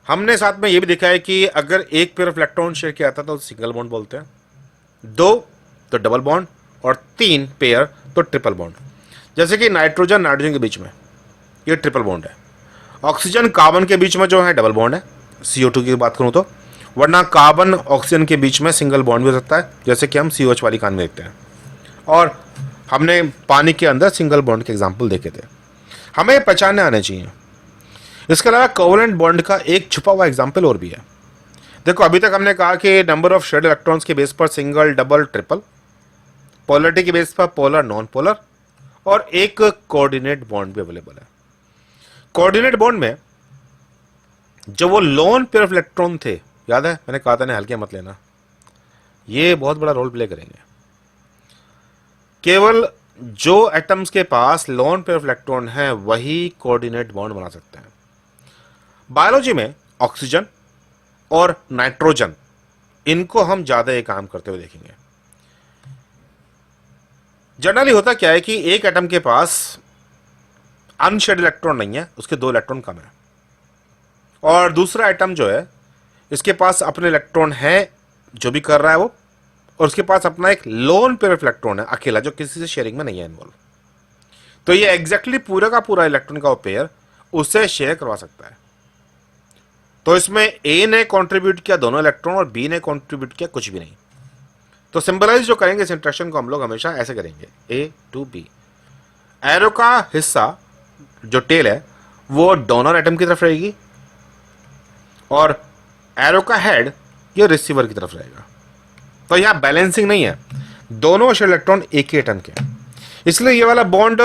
हमने साथ में ये भी देखा है कि अगर एक पेयर ऑफ इलेक्ट्रॉन शेयर किया था तो सिंगल बॉन्ड बोलते हैं, दो तो डबल बॉन्ड, और तीन पेयर तो ट्रिपल बॉन्ड। जैसे कि नाइट्रोजन नाइट्रोजन के बीच में ये ट्रिपल बॉन्ड है, ऑक्सीजन कार्बन के बीच में जो है डबल बॉन्ड है, CO2 की बात करूं तो, वरना कार्बन ऑक्सीजन के बीच में सिंगल बॉन्ड भी हो सकता है, जैसे कि हम COH वाली कहानी में देखते हैं। और हमने पानी के अंदर सिंगल बॉन्ड के एग्जाम्पल देखे थे। हमें पहचानने आने चाहिए। इसके अलावा कोवेलेंट बॉन्ड का एक छुपा हुआ एग्जाम्पल और भी है। देखो, अभी तक हमने कहा कि नंबर ऑफ शेयर्ड इलेक्ट्रॉन्स के बेस पर सिंगल डबल ट्रिपल, पोलरिटी के बेस पर पोलर नॉन पोलर, और एक कोऑर्डिनेट बॉन्ड भी अवेलेबल है। कोऑर्डिनेट बॉन्ड में जो वो लोन पेयर ऑफ इलेक्ट्रॉन थे, याद है मैंने कहा था ना हल्के मत लेना, ये बहुत बड़ा रोल प्ले करेंगे। केवल जो एटम्स के पास लोन पेयर ऑफ इलेक्ट्रॉन है वही कोऑर्डिनेट बॉन्ड बना सकते हैं। बायोलॉजी में ऑक्सीजन और नाइट्रोजन, इनको हम ज्यादा ये काम करते हुए देखेंगे। जनरली होता क्या है कि एक एटम के पास अनशेयर्ड इलेक्ट्रॉन नहीं है, उसके दो इलेक्ट्रॉन कम है, और दूसरा एटम जो है इसके पास अपने इलेक्ट्रॉन है जो भी कर रहा है वो, और उसके पास अपना एक लोन पेयर ऑफ इलेक्ट्रॉन है अकेला, जो किसी से शेयरिंग में नहीं है इन्वॉल्व। तो ये एग्जैक्टली पूरा का पूरा इलेक्ट्रॉन का पेयर उससे शेयर करवा सकता है। तो इसमें ए ने कंट्रीब्यूट किया दोनों इलेक्ट्रॉन और बी ने कंट्रीब्यूट किया कुछ भी नहीं। तो सिंबलाइज जो करेंगे इस इंट्रैक्शन को हम लोग हमेशा ऐसे करेंगे, A to B। एरो का हिस्सा जो टेल है वो डोनर एटम की तरफ रहेगी, और एरो का हेड ये रिसीवर की तरफ रहेगा। तो यहां बैलेंसिंग नहीं है, दोनों शेयर इलेक्ट्रॉन एक ही एटम के, इसलिए ये वाला बॉन्ड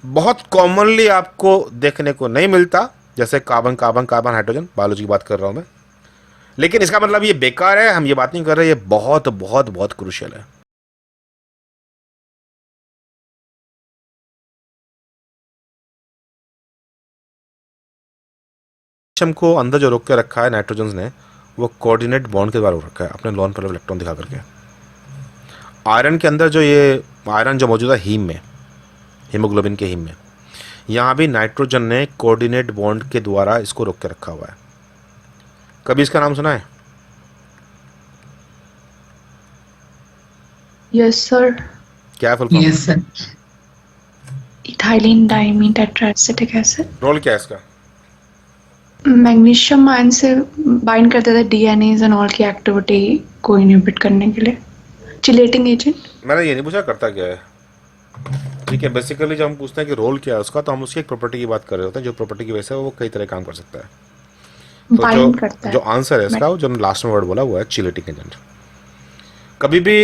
बहुत कॉमनली आपको देखने को नहीं मिलता, जैसे carbon carbon carbon hydrogen, biology की बात कर रहा हूं मैं। लेकिन इसका मतलब ये बेकार है, हम ये बात नहीं कर रहे, ये बहुत बहुत बहुत क्रूशियल है। को अंदर जो रोक के रखा है नाइट्रोजन ने, वो कोऑर्डिनेट बॉन्ड के द्वारा रोक रखा है अपने लोन पर इलेक्ट्रॉन दिखा करके। आयरन के अंदर जो ये आयरन जो मौजूद है हीम में, हीमोग्लोबिन के हीम में, यहाँ भी नाइट्रोजन ने कोऑर्डिनेट बॉन्ड के द्वारा इसको रोक के रखा हुआ है। कभी इसका नाम सुना है? Yes sir. क्या full form? Yes sir. Ethylene diamine tetraacetic acid. Role क्या है इसका? मैग्नीशियम आयन से बाइंड करते थे डीएनएज एंड ऑल की एक्टिविटी को इनहिबिट करने के लिए, चिलेटिंग एजेंट। मैंने ये नहीं पूछा करता क्या है, ठीक है। बेसिकली जब हम पूछते हैं कि रोल क्या है उसका, तो हम उसकी एक प्रॉपर्टी की बात कर रहे होते हैं, जो प्रॉपर्टी की वजह से वो कई तरह काम कर सकता है। तो बाइंड करता जो है। आंसर है इसका, जो लास्ट में वर्ड बोला हुआ है चिलेटिंग एजेंट। कभी भी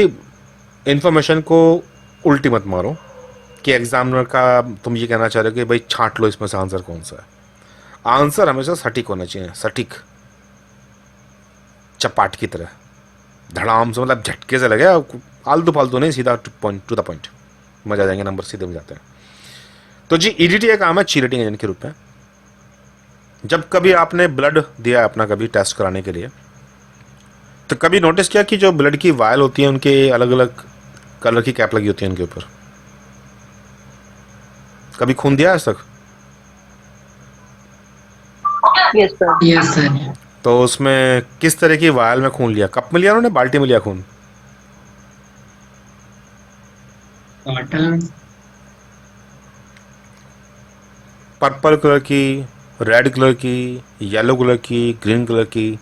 इंफॉर्मेशन को उल्टी मत मारो कि एग्जामिनर का तुम ये कहना चाह रहे हो कि भाई छांट लो इसमें से आंसर कौन सा है। आंसर हमेशा सटीक होना चाहिए, सटीक, चपाट की तरह, धड़ाम से, मतलब झटके से लगे, आलतू फालतू नहीं, सीधा पॉइंट टू द पॉइंट, मजा आ जाएंगे, नंबर सीधे मिल जाते हैं। तो जी ईडीटी का काम है चिलेटिंग एजेंट के रूप में। जब कभी आपने ब्लड दिया अपना कभी टेस्ट कराने के लिए, तो कभी नोटिस किया कि जो ब्लड की वायल होती है उनके अलग अलग कलर की कैप लगी होती है उनके ऊपर? कभी खून दिया आज तक? Yes sir. Yes sir. तो उसमें किस तरह की वायल में खून लिया? कप में लिया उन्होंने, बाल्टी में लिया खून? बॉटल। पर्पल कलर की, रेड कलर की, येलो कलर की, ग्रीन कलर की,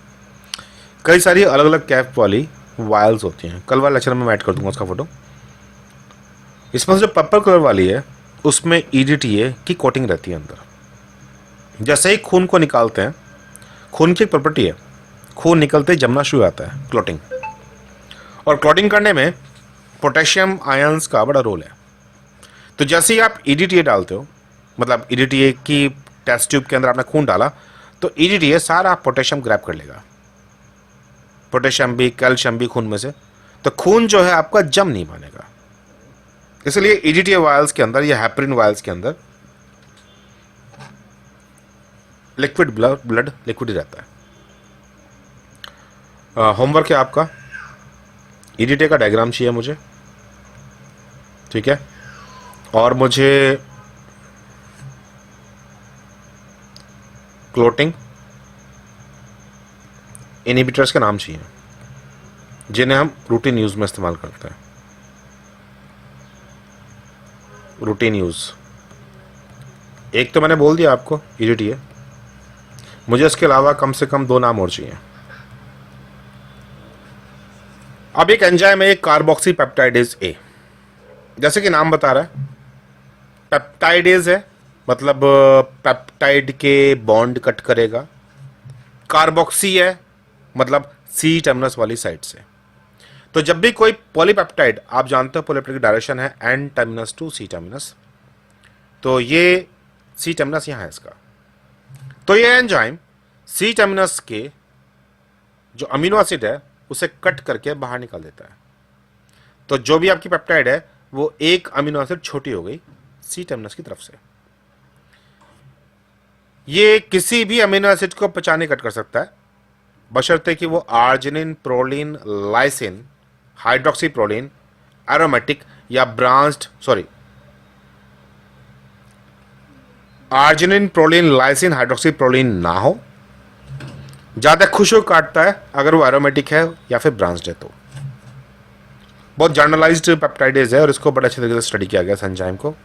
कई सारी अलग अलग कैप वाली वायल्स होती हैं। कल वाले लेक्चर में मैं ऐड कर दूंगा उसका फोटो। इसमें से जो पर्पल कलर वाली है उसमें ईडीटीए की कोटिंग रहती है अंदर। जैसे ही खून को निकालते हैं, खून की एक प्रॉपर्टी है, खून निकलते ही जमना शुरू आता है, क्लॉटिंग। और क्लॉटिंग करने में पोटेशियम आयंस का बड़ा रोल है। तो जैसे ही आप ईडीटीए डालते हो, मतलब ईडीटीए की टेस्ट ट्यूब के अंदर आपने खून डाला, तो ईडीटीए सारा पोटेशियम ग्रैब कर लेगा, पोटेशियम भी कैल्शियम भी खून में से। तो खून जो है आपका जम नहीं पाएगा। इसलिए ईडीटीए वायल्स के अंदर या हेपरिन वायल्स के अंदर लिक्विड ब्लड लिक्विड ही रहता है। होमवर्क है आपका, ईडीटीए का डायग्राम चाहिए मुझे, ठीक है, और मुझे क्लोटिंग इनहिबिटर्स के नाम चाहिए जिन्हें हम रूटीन यूज में इस्तेमाल करते हैं। रूटीन यूज एक तो मैंने बोल दिया आपको, EDTA। मुझे इसके अलावा कम से कम 2 नाम और चाहिए। अब एक एंजाइम है, कार्बोक्सी पेप्टाइडेज ए, जैसे कि नाम बता रहा है पेप्टाइडेज है, मतलब पेप्टाइड के बॉन्ड कट करेगा। कार्बोक्सी है मतलब C टर्मिनस वाली साइड से। तो जब भी कोई पॉलीपेप्टाइड, आप जानते हो पॉलीपेप्टाइड की डायरेक्शन है N terminus to C terminus, तो ये C टर्मिनस यहां है इसका। तो ये एंजाइम C टर्मिनस के जो अमीनो एसिड है उसे कट करके बाहर निकाल देता है। तो जो भी आपकी पेप्टाइड है वो एक अमीनो एसिड छोटी हो गई C टर्मिनस की तरफ से। ये किसी भी अमीनो एसिड को पहचाने कट कर सकता है, बशर्ते कि वो arginine, proline, lysine, hydroxy proline, aromatic या branched, arginine, proline, lysine, hydroxy proline ना हो। ज्यादा खुश हो काटता है अगर वो एरोमेटिक है या फिर ब्रांच्ड है। तो बहुत जर्नलाइज्ड पेप्टाइडेज है और इसको बड़े अच्छे तरीके से स्टडी किया गया इस एंजाइम को।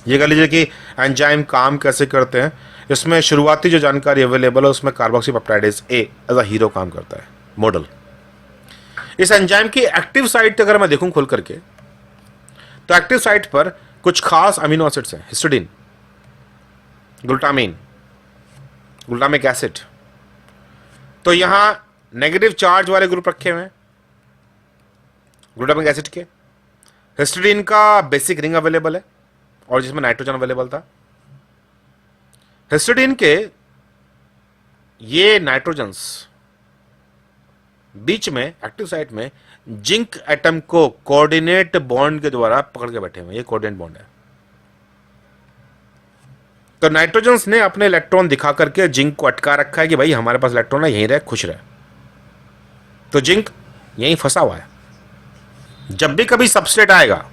ये कह लीजिए कि एंजाइम काम कैसे करते हैं, इसमें शुरुआती जो जानकारी अवेलेबल है उसमें carboxypeptidase A as a hero काम करता है, मॉडल। इस एंजाइम की एक्टिव साइट अगर मैं देखूं खोल करके, तो एक्टिव साइट पर कुछ खास अमीनो एसिड्स हैं, हिस्टिडीन, ग्लूटामीन, ग्लूटामिक एसिड। तो यहां नेगेटिव चार्ज वाले ग्रुप रखे हुए हैं ग्लूटामिक एसिड के। हिस्टिडीन का बेसिक रिंग अवेलेबल है और जिसमें नाइट्रोजन अवेलेबल था। हिस्टिडीन के ये नाइट्रोजन्स बीच में एक्टिव साइट में जिंक एटम को कोऑर्डिनेट बॉन्ड के द्वारा पकड़ के बैठे हुए, ये कोऑर्डिनेट बॉन्ड है। तो नाइट्रोजन्स ने अपने इलेक्ट्रॉन दिखा करके जिंक को अटका रखा है कि भाई हमारे पास इलेक्ट्रॉन है, यहीं रहे, खुश रहे। तो जिंक यहीं फंसा हुआ है। जब भी कभी सबस्ट्रेट आएगा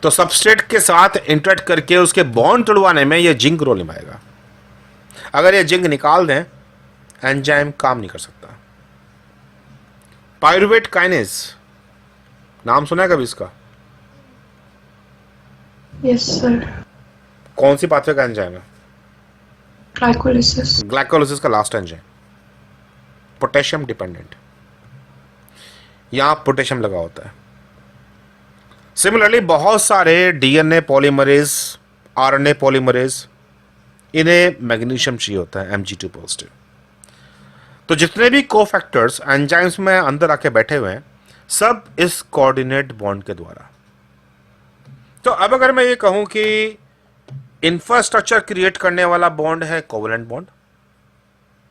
तो सबस्ट्रेट के साथ इंटरेक्ट करके उसके बॉन्ड तोड़वाने में यह जिंक रोल निभाएगा। अगर ये जिंक निकाल दें, एंजाइम काम नहीं कर सकता। पायरुवेट काइनेज, नाम सुना है कभी इसका? Yes sir. कौन सी पाथवे का एंजाइम है? ग्लाइकोलिसिस। ग्लाइकोलिसिस का लास्ट एंजाइम, पोटेशियम डिपेंडेंट। यहां पोटेशियम लगा होता है। सिमिलरली बहुत सारे DNA पॉलीमरेज, RNA पॉलीमरेज, इन्हें मैग्नीशियम चाहिए होता है, Mg2 पॉजिटिव। तो जितने भी कोफैक्टर्स एंजाइम्स में अंदर आके बैठे हुए हैं, सब इस कोऑर्डिनेट बॉन्ड के द्वारा। तो अब अगर मैं ये कहूं कि इंफ्रास्ट्रक्चर क्रिएट करने वाला बॉन्ड है कोवलेंट बॉन्ड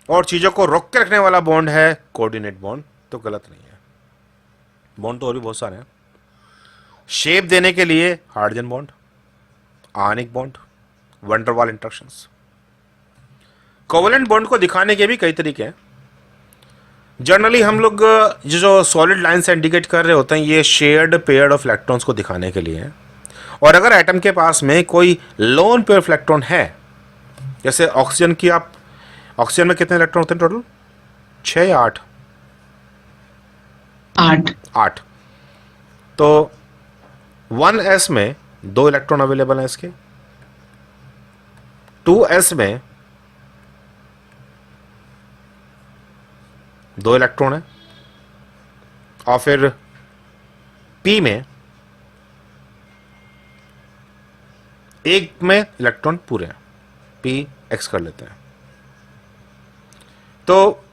और चीजों को रोक के रखने वाला बॉन्ड है कोऑर्डिनेट बॉन्ड, तो गलत नहीं है। बॉन्ड तो और भी बहुत सारे हैं। शेप देने के लिए hydrogen bond, ionic bond, van der Waals interactions. Covalent bond को दिखाने के भी कई तरीके हैं। जनरली हम लोग जो सॉलिड लाइन से इंडिकेट कर रहे होते हैं, ये शेयर्ड पेयर ऑफ इलेक्ट्रॉन्स को दिखाने के लिए है। और अगर एटम के पास में कोई लोन पेयर ऑफ इलेक्ट्रॉन है, जैसे ऑक्सीजन की, आप ऑक्सीजन में कितने इलेक्ट्रॉन होते हैं टोटल? 6 या 8? 8। तो 1s में 2 इलेक्ट्रॉन अवेलेबल हैं इसके, 2s में 2 इलेक्ट्रॉन है, और फिर p में 1 में इलेक्ट्रॉन पूरे हैं, p x कर लेते हैं। तो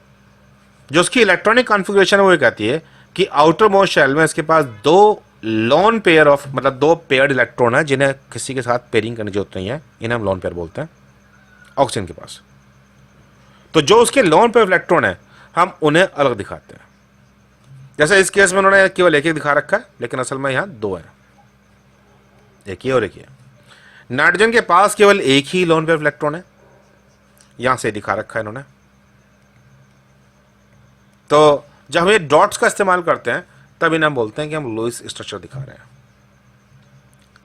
जो उसकी इलेक्ट्रॉनिक कॉन्फ़िगरेशन है वो ये कहती है कि आउटर मोस्ट शेल में इसके पास 2 लॉन पेयर ऑफ, मतलब 2 पेयर्ड इलेक्ट्रॉन है जिन्हें किसी के साथ पेयरिंग करने की जरूरत नहीं है, इन्हें हम लॉन पेयर बोलते हैं ऑक्सीजन के पास। तो जो उसके लॉन पेयर इलेक्ट्रॉन है हम उन्हें अलग दिखाते हैं। जैसे इस केस में उन्होंने केवल एक दिखा रखा है, लेकिन असल में यहां 2 है, एक ही और एक ही। नाइट्रोजन के पास केवल एक ही लॉन पेयर इलेक्ट्रॉन है, यहां से दिखा रखा है इन्होंने। तो जब हम ये डॉट्स का इस्तेमाल करते हैं तब इन्हें हम बोलते हैं कि हम लुईस स्ट्रक्चर दिखा रहे हैं।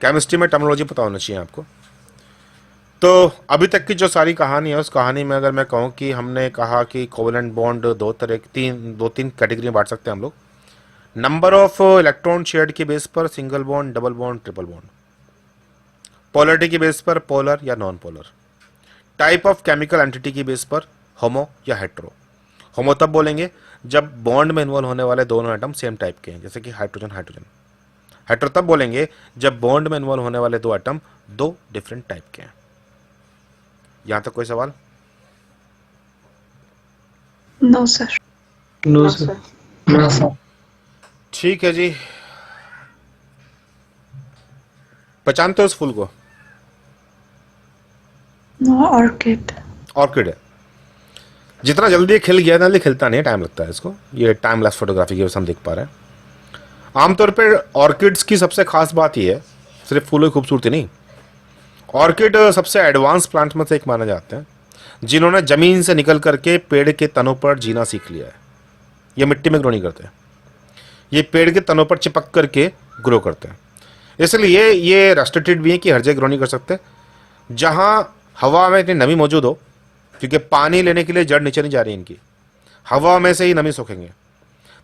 केमिस्ट्री में टर्मिनोलॉजी पता होना चाहिए आपको। तो अभी तक की जो सारी कहानी है, उस कहानी में अगर मैं कहूँ कि हमने कहा कि कोवेलेंट बॉन्ड दो तीन कैटेगरी में बांट सकते हैं हम लोग। नंबर ऑफ इलेक्ट्रॉन शेयर्ड के बेस पर, single bond, double bond, triple bond. Polarity के बेस पर, पोलर या non polar. Type of chemical entity की बेस पर, होमो या हेट्रो। होमो तब बोलेंगे जब बॉन्ड में इन्वॉल्व होने वाले दोनों एटम सेम टाइप के हैं, जैसे कि हाइड्रोजन हाइड्रोजन। हेट्रो तब बोलेंगे जब बॉन्ड में इन्वॉल्व होने वाले दो एटम दो डिफरेंट टाइप के हैं। यहां तक कोई सवाल? No sir. No sir. No sir. ठीक है जी। पहचानते हो उस फूल को? No, orchid. ऑर्किड है। जितना जल्दी खिल गया इतना जल्दी खिलता नहीं है, टाइम लगता है इसको। ये टाइम लैप्स फोटोग्राफी की वजह से हम देख पा रहे हैं। आमतौर पर ऑर्किड्स की सबसे खास बात यह है, सिर्फ फूलों की खूबसूरती नहीं, ऑर्किड सबसे एडवांस प्लांट में से एक माने जाते हैं जिन्होंने जमीन से निकल करके पेड़ के तनों पर जीना सीख लिया है। ये मिट्टी में ग्रो नहीं करते, ये पेड़ के तनों पर चिपक करके ग्रो करते हैं। इसलिए ये रेस्ट्रिक्टेड भी है कि हर जगह ग्रो नहीं कर सकते। जहां हवा में इतनी नमी मौजूद हो, क्योंकि पानी लेने के लिए जड़ नीचे नहीं जा रही इनकी, हवा में से ही नमी सोखेंगे।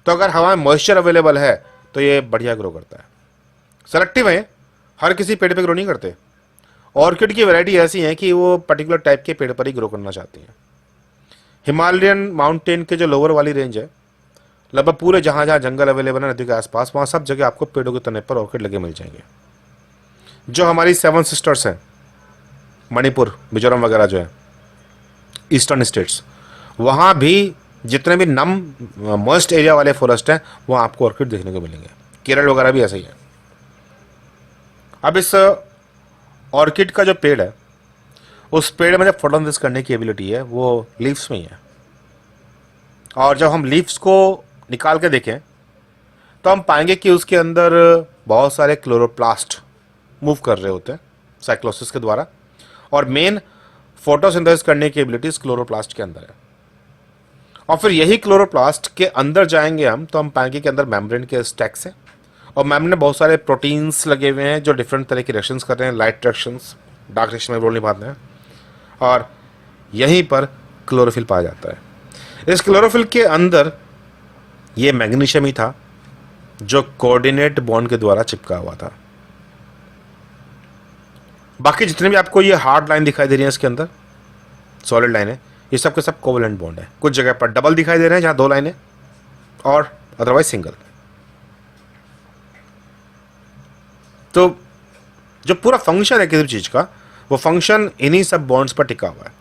तो अगर हवा में मॉइस्चर अवेलेबल है तो ये बढ़िया ग्रो करता है। सेलेक्टिव है, हर किसी पेड़ पे ग्रो नहीं करते। ऑर्किड की वैरायटी ऐसी है कि वो पर्टिकुलर टाइप के पेड़ पर ही ग्रो करना चाहती हैं। हिमालयन माउंटेन के जो लोअर वाली रेंज है, लगभग पूरे जहाँ जहाँ जंगल अवेलेबल है नदी के आसपास, वहाँ सब जगह आपको पेड़ों के तने पर ऑर्किड लगे मिल जाएंगे। जो हमारी 7 सिस्टर्स हैं, मणिपुर, मिजोरम वगैरह जो है ईस्टर्न स्टेट्स, वहाँ भी जितने भी नम मॉइस्ट एरिया वाले फॉरेस्ट हैं वहाँ आपको ऑर्किड देखने को मिलेंगे। केरल वगैरह भी ऐसा ही है। अब इस ऑर्किड का जो पेड़ है, उस पेड़ में जब फोटोसिंथेसिस करने की एबिलिटी है वो लीव्स में ही है। और जब हम लीव्स को निकाल के देखें तो हम पाएंगे कि उसके अंदर बहुत सारे क्लोरोप्लास्ट मूव कर रहे होते हैं साइक्लोसिस के द्वारा, और मेन फोटोसिंथेसिस करने की एबिलिटी इस क्लोरोप्लास्ट के अंदर है। और फिर यही क्लोरोप्लास्ट के अंदर जाएंगे हम तो हम पाएंगे कि अंदर मेम्ब्रेन के स्टैक्स हैं, और मेम्ब्रेन में बहुत सारे प्रोटीन्स लगे हुए हैं जो डिफरेंट तरह के रिएक्शंस कर रहे हैं। लाइट रिएक्शंस, डार्क रिएक्शन में रोल निभाते हैं, और यहीं पर क्लोरोफिल पाया जाता है। इस क्लोरोफिल के अंदर ये मैग्नीशियम ही था जो कोऑर्डिनेट बॉन्ड के द्वारा चिपका हुआ था। बाकी जितने भी आपको ये हार्ड लाइन दिखाई दे रही है इसके अंदर, सॉलिड लाइन है, ये सब के सब कोवेलेंट बॉन्ड है। कुछ जगह पर डबल दिखाई दे रहे हैं जहां 2 लाइनें, और अदरवाइज सिंगल। तो जो पूरा फंक्शन है किसी चीज का, वो फंक्शन इन्हीं सब बॉन्ड्स पर टिका हुआ है।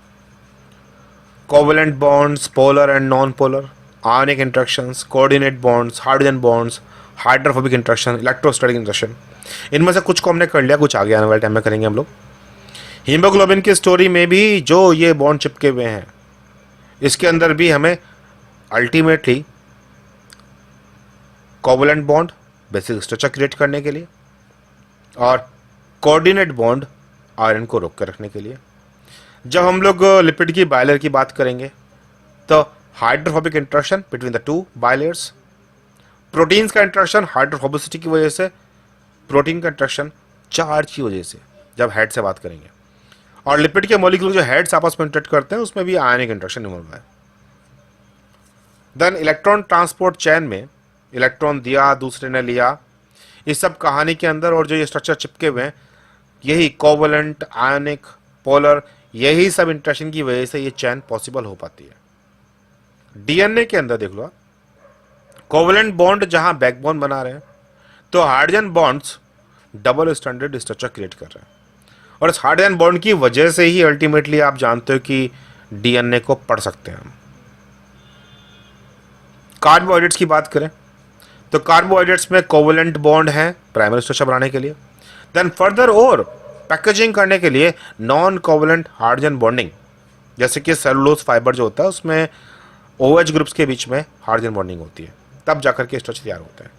Covalent bonds, polar and non polar, ionic interactions, coordinate bonds, hydrogen bonds, hydrophobic interaction, electrostatic interaction. इनमें से कुछ को हमने कर लिया, कुछ आगे आने वाले टाइम में करेंगे हम लोग। हीमोग्लोबिन की स्टोरी में भी जो ये बॉन्ड चिपके हुए हैं, इसके अंदर भी हमें ultimately covalent bond basic structure create करने के लिए, और कोऑर्डिनेट बॉन्ड आयरन को रोक कर रखने के लिए। जब हम लोग लिपिड की बायलर की बात करेंगे तो hydrophobic interaction between the 2 bilayers, proteins का इंटरेक्शन हाइड्रोफोबिसिटी की वजह से, प्रोटीन का इंटरेक्शन चार्ज की वजह से, जब हेड से बात करेंगे। और लिपिड के मॉलिक्यूल जो हेड्स आपस में इंटरेक्ट करते हैं उसमें भी आयनिक इंटरेक्शन इन्वॉल्व है। देन इलेक्ट्रॉन ट्रांसपोर्ट चेन में इलेक्ट्रॉन दिया, दूसरे ने लिया, इस सब कहानी के अंदर, और जो ये स्ट्रक्चर चिपके हुए हैं, यही कोवेलेंट, आयनिक, पोलर, यही सब इंटरेक्शन की वजह से ये चेन पॉसिबल हो पाती है। डीएनए के अंदर देख लो, कोवेलेंट बॉन्ड जहां बैकबोन बना रहे हैं तो hydrogen bonds double standard structure create कर रहे हैं, और इस हाइड्रोजन बॉन्ड की वजह से ही अल्टीमेटली आप जानते हो कि डीएनए को पढ़ सकते हैं हम। कार्बोहाइड्रेट्स की बात करें तो कार्बोहाइड्रेट्स में कोवेलेंट बॉन्ड है प्राइमरी स्ट्रक्चर बनाने के लिए। देन फर्दर और पैकेजिंग करने के लिए नॉन कोवेलेंट हाइड्रोजन बॉन्डिंग, जैसे कि सेलुलोज फाइबर जो होता है उसमें OH ग्रुप्स के बीच में हाइड्रोजन बॉन्डिंग होती है, तब जाकर के स्ट्रक्चर तैयार होता है।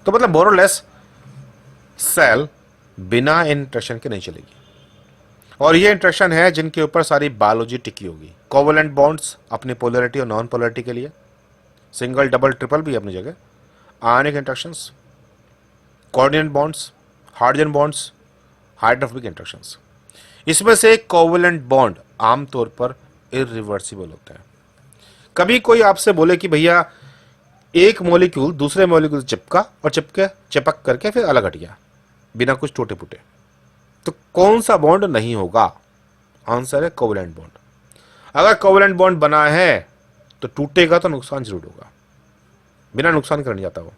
तो मतलब मोर और लेस सेल बिना इंटरेक्शन के नहीं चलेगी, और ये इंटरेक्शन है जिनके ऊपर सारी बायोलॉजी टिकी होगी। कोवेलेंट बॉन्ड्स अपनी पोलरिटी और नॉन पोलरिटी के लिए, सिंगल, डबल, ट्रिपल भी अपनी जगह, ionic interactions, coordinate bonds, hydrogen bonds, hydrophobic interactions. इसमें से कोवेलेंट बॉन्ड आमतौर पर इरिवर्सिबल होते हैं। कभी कोई आपसे बोले कि भैया एक मॉलिक्यूल दूसरे मॉलिक्यूल से चिपक करके फिर अलग हट गया बिना कुछ टूटे फूटे, तो कौन सा बॉन्ड नहीं होगा? आंसर है कोवेलेंट बॉन्ड। अगर कोवेलेंट बॉन्ड बना है तो टूटेगा तो नुकसान जरूर होगा, बिना नुकसान कर नहीं जाता वो।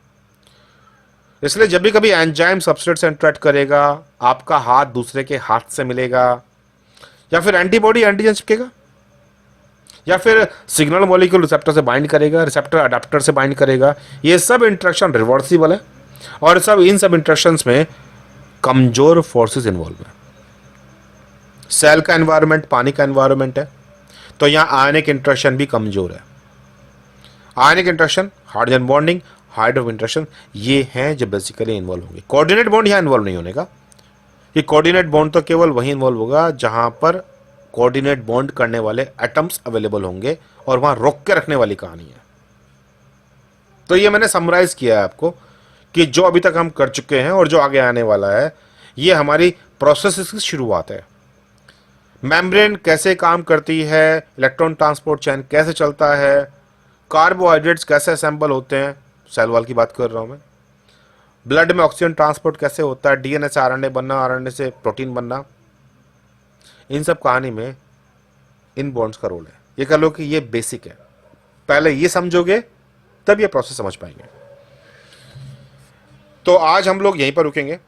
इसलिए जब भी कभी एंजाइम सबस्ट्रेट से इंटरेक्ट करेगा, आपका हाथ दूसरे के हाथ से मिलेगा, या फिर एंटीबॉडी एंटीजन चिपकेगा, या फिर सिग्नल मॉलिक्यूल रिसेप्टर से बाइंड करेगा, रिसेप्टर अडेप्टर से बाइंड करेगा, ये सब इंटरेक्शन रिवर्सिबल है। और इन सब इंटरेक्शंस में कमजोर फोर्सेस इन्वॉल्व है। सेल का एनवायरनमेंट पानी का एनवायरनमेंट है, तो यहां आयनिक इंटरेक्शन भी कमजोर है। Ionic interaction, hydrogen bonding, hydrogen interaction, ये हैं जो बेसिकली इन्वॉल्व होंगे। कोऑर्डिनेट बॉन्ड यहां इन्वॉल्व नहीं होने का। ये कोऑर्डिनेट बॉन्ड तो केवल वही इन्वॉल्व होगा जहां पर कोऑर्डिनेट बॉन्ड करने वाले एटम्स अवेलेबल होंगे, और वहां रोक के रखने वाली कहानी है। तो ये मैंने समराइज किया है आपको कि जो अभी तक हम कर चुके हैं और जो आगे आने वाला है, ये हमारी प्रोसेस की शुरुआत है। मेम्ब्रेन कैसे काम करती है, इलेक्ट्रॉन ट्रांसपोर्ट चैन कैसे चलता है, कार्बोहाइड्रेट्स कैसे असेंबल होते हैं, सेल वॉल की बात कर रहा हूं मैं, ब्लड में ऑक्सीजन ट्रांसपोर्ट कैसे होता है, डीएनए से आरएनए बनना, आरएनए से प्रोटीन बनना, इन सब कहानी में इन बॉन्ड्स का रोल है। ये कह लो कि ये बेसिक है। पहले ये समझोगे तब ये प्रोसेस समझ पाएंगे। तो आज हम लोग यहीं पर रुकेंगे,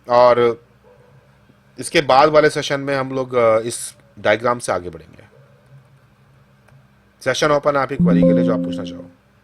और इसके बाद वाले सेशन में हम लोग इस डायग्राम से आगे बढ़ेंगे। सेशन ओपन आप ही क्वेरी के लिए जो आप पूछना चाहो।